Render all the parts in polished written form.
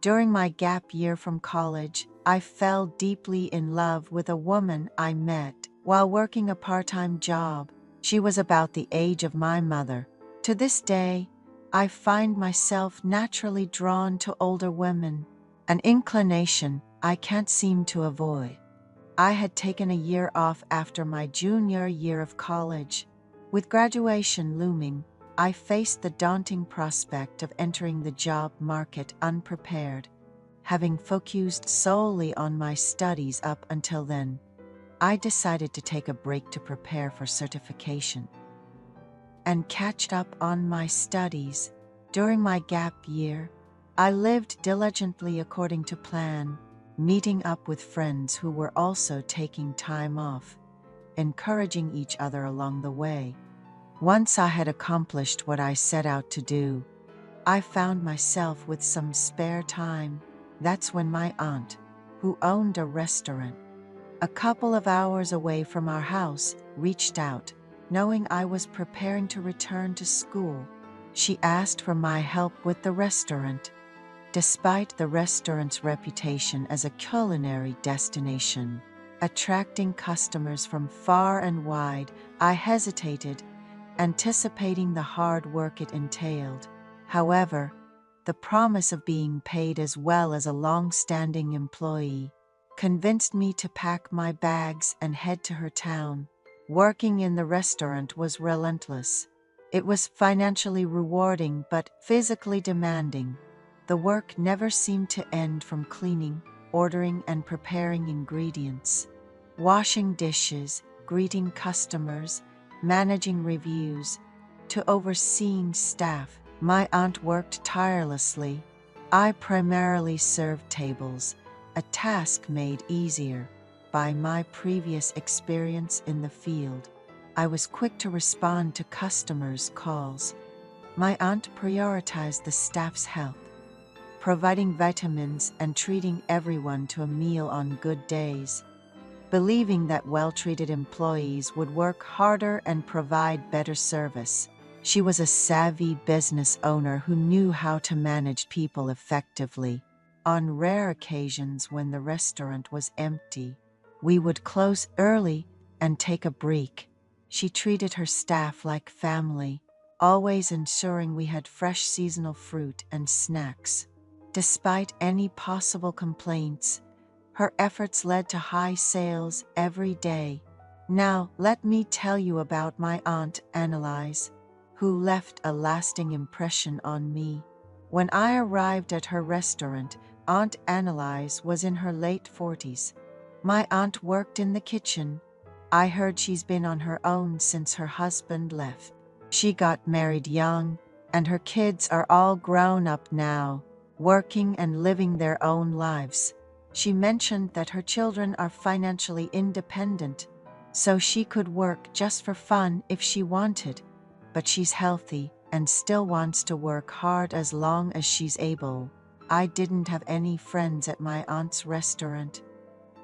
During my gap year from college, I fell deeply in love with a woman I met while working a part-time job. She was about the age of my mother. To this day, I find myself naturally drawn to older women, an inclination I can't seem to avoid. I had taken a year off after my junior year of college. With graduation looming, I faced the daunting prospect of entering the job market unprepared. Having focused solely on my studies up until then, I decided to take a break to prepare for certification and catch up on my studies. During my gap year, I lived diligently according to plan, meeting up with friends who were also taking time off, encouraging each other along the way. Once I had accomplished what I set out to do, I found myself with some spare time. That's when my aunt, who owned a restaurant a couple of hours away from our house, reached out. Knowing I was preparing to return to school, she asked for my help with the restaurant. Despite the restaurant's reputation as a culinary destination, attracting customers from far and wide, I hesitated, anticipating the hard work it entailed. However, the promise of being paid as well as a long-standing employee convinced me to pack my bags and head to her town. Working in the restaurant was relentless. It was financially rewarding but physically demanding. The work never seemed to end, from cleaning, ordering and preparing ingredients, washing dishes, greeting customers, managing reviews, to overseeing staff. My aunt worked tirelessly. I primarily served tables, a task made easier by my previous experience in the field. I was quick to respond to customers' calls. My aunt prioritized the staff's health, providing vitamins and treating everyone to a meal on good days, believing that well-treated employees would work harder and provide better service. She was a savvy business owner who knew how to manage people effectively. On rare occasions when the restaurant was empty, we would close early and take a break. She treated her staff like family, always ensuring we had fresh seasonal fruit and snacks. Despite any possible complaints, her efforts led to high sales every day. Now, let me tell you about my Aunt Annalise, who left a lasting impression on me. When I arrived at her restaurant, Aunt Annalise was in her late 40s. My aunt worked in the kitchen. I heard she's been on her own since her husband left. She got married young, and her kids are all grown up now, working and living their own lives. She mentioned that her children are financially independent, so she could work just for fun if she wanted. But she's healthy and still wants to work hard as long as she's able. I didn't have any friends at my aunt's restaurant,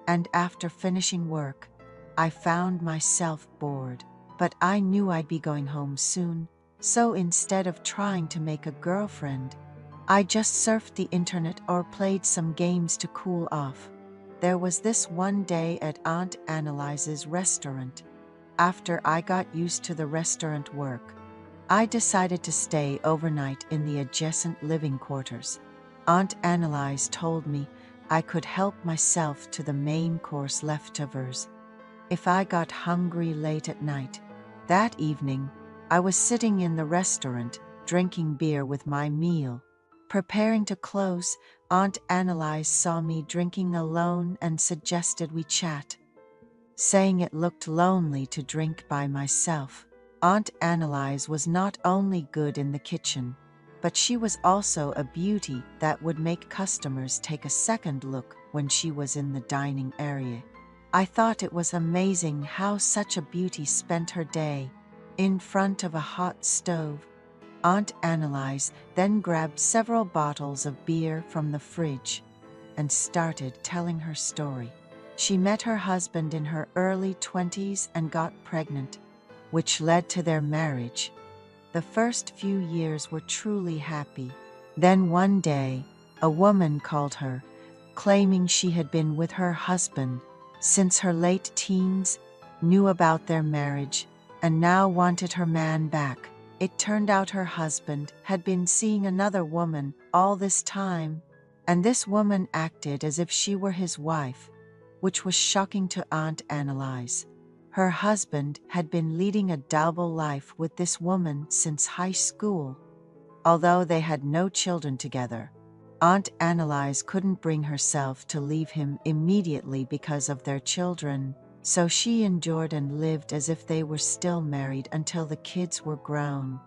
and after finishing work, I found myself bored. But I knew I'd be going home soon, so instead of trying to make a girlfriend, I just surfed the internet or played some games to cool off. There was this one day at Aunt Annalise's restaurant. After I got used to the restaurant work, I decided to stay overnight in the adjacent living quarters. Aunt Annalise told me I could help myself to the main course leftovers if I got hungry late at night. That evening, I was sitting in the restaurant, drinking beer with my meal. Preparing to close, Aunt Annalise saw me drinking alone and suggested we chat, saying it looked lonely to drink by myself. Aunt Annalise was not only good in the kitchen, but she was also a beauty that would make customers take a second look when she was in the dining area. I thought it was amazing how such a beauty spent her day in front of a hot stove. Aunt Annalise then grabbed several bottles of beer from the fridge and started telling her story. She met her husband in her early 20s and got pregnant, which led to their marriage. The first few years were truly happy. Then one day, A woman called her, claiming she had been with her husband since her late teens, knew about their marriage, and now wanted her man back. It turned out her husband had been seeing another woman all this time, and this woman acted as if she were his wife, which was shocking to Aunt Annalise. Her husband had been leading a double life with this woman since high school. Although they had no children together, Aunt Annalise couldn't bring herself to leave him immediately because of their children, so she endured and lived as if they were still married until the kids were grown.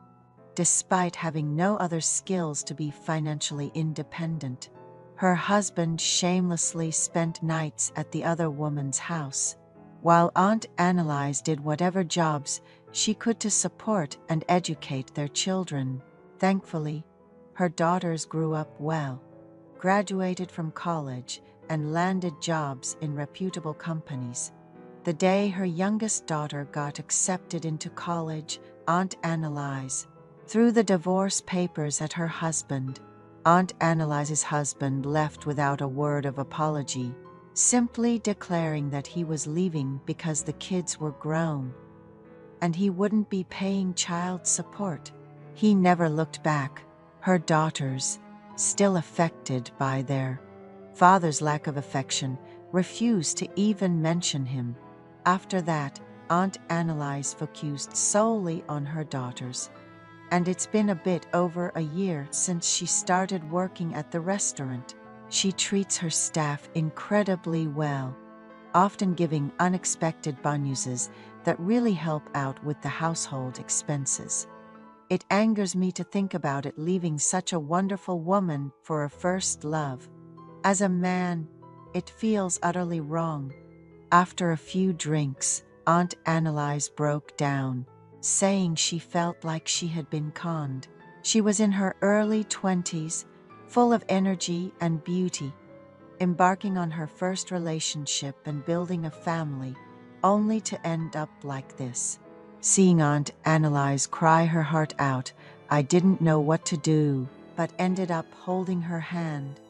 Despite having no other skills to be financially independent, her husband shamelessly spent nights at the other woman's house, while Aunt Annalise did whatever jobs she could to support and educate their children. Thankfully, her daughters grew up well, graduated from college, and landed jobs in reputable companies. The day her youngest daughter got accepted into college, Aunt Annalise threw the divorce papers at her husband. Aunt Annalise's husband left without a word of apology, simply declaring that he was leaving because the kids were grown and he wouldn't be paying child support. He never looked back. Her daughters, still affected by their father's lack of affection, refused to even mention him. After that, Aunt Annalise focused solely on her daughters, and it's been a bit over a year since she started working at the restaurant. She treats her staff incredibly well, often giving unexpected bonuses that really help out with the household expenses. It angers me to think about it, leaving such a wonderful woman for a first love. As a man, it feels utterly wrong. After a few drinks, Aunt Annalise broke down, saying she felt like she had been conned. She was in her early 20s, full of energy and beauty, embarking on her first relationship and building a family, only to end up like this. Seeing Aunt Annalise cry her heart out, I didn't know what to do, but ended up holding her hand.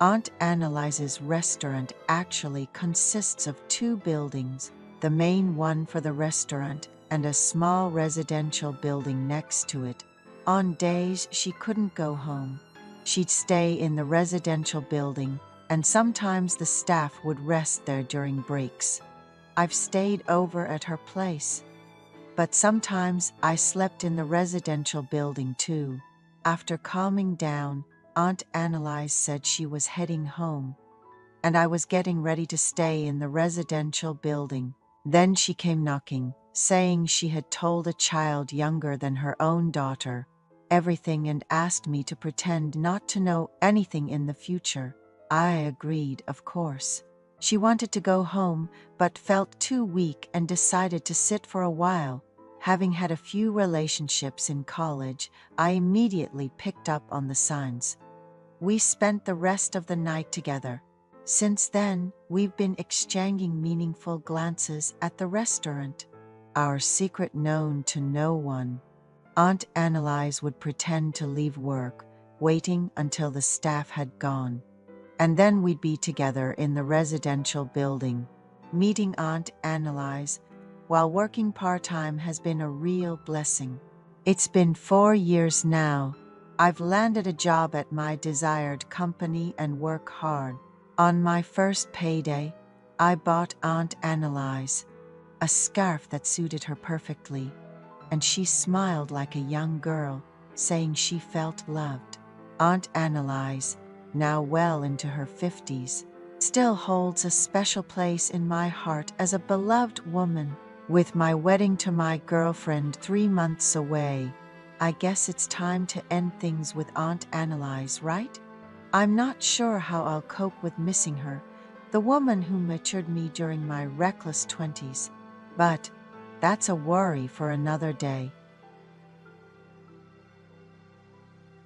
Aunt Annalise's restaurant actually consists of 2 buildings, the main one for the restaurant and a small residential building next to it. On days she couldn't go home, she'd stay in the residential building, and sometimes the staff would rest there during breaks. I've stayed over at her place, but sometimes I slept in the residential building too. After calming down, Aunt Annalise said she was heading home, and I was getting ready to stay in the residential building. Then she came knocking, saying she had told a child younger than her own daughter everything and asked me to pretend not to know anything in the future. I agreed, of course. She wanted to go home, but felt too weak and decided to sit for a while. Having had a few relationships in college, I immediately picked up on the signs. We spent the rest of the night together. Since then, we've been exchanging meaningful glances at the restaurant, our secret known to no one. Aunt Annalise would pretend to leave work, waiting until the staff had gone, and then we'd be together in the residential building. Meeting Aunt Annalise while working part-time has been a real blessing. It's been 4 years now. I've landed a job at my desired company and work hard. On my first payday, I bought Aunt Annalise a scarf that suited her perfectly, and she smiled like a young girl, saying she felt loved. Aunt Annalise, now well into her 50s, still holds a special place in my heart as a beloved woman. With my wedding to my girlfriend 3 months away, I guess it's time to end things with Aunt Annalise, right? I'm not sure how I'll cope with missing her, the woman who matured me during my reckless 20s. But that's a worry for another day.